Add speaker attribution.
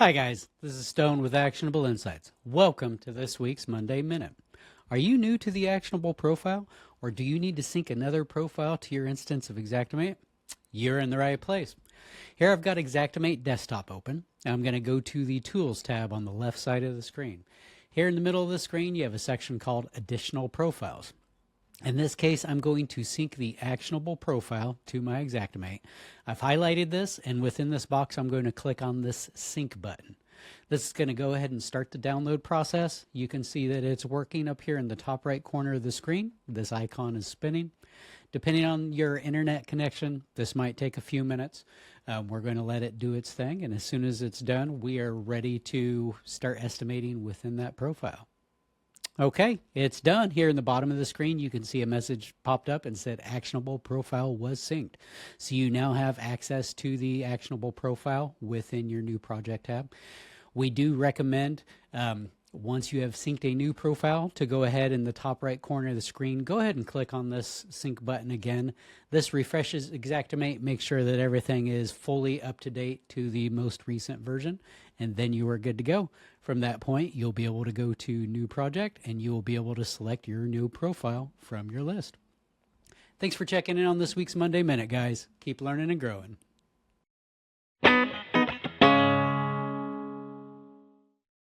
Speaker 1: Hi guys, this is Stone with Actionable Insights. Welcome to this week's Monday Minute. Are you new to the Actionable profile, or do you need to sync another profile to your instance of Xactimate? You're in the right place. Here I've got Xactimate Desktop open. I'm going to go to the Tools tab on the left side of the screen. Here in the middle of the screen you have a section called Additional Profiles. In this case, I'm going to sync the Actionable profile to my Xactimate. I've highlighted this, and within this box, I'm going to click on this Sync button. This is going to go ahead and start the download process. You can see that it's working up here in the top right corner of the screen. This icon is spinning. Depending on your internet connection, this might take a few minutes. We're going to let it do its thing, and as soon as it's done, we are ready to start estimating within that profile. Okay, it's done. Here in the bottom of the screen, you can see a message popped up and said Actionable profile was synced. So you now have access to the Actionable profile within your new project tab. We do recommend, once you have synced a new profile, to go ahead in the top right corner of the screen, go ahead and click on this sync button again. This refreshes Xactimate, make sure that everything is fully up to date to the most recent version, and then you are good to go. From that point, you'll be able to go to New Project, and you will be able to select your new profile from your list. Thanks for checking in on this week's Monday Minute, guys. Keep learning and growing.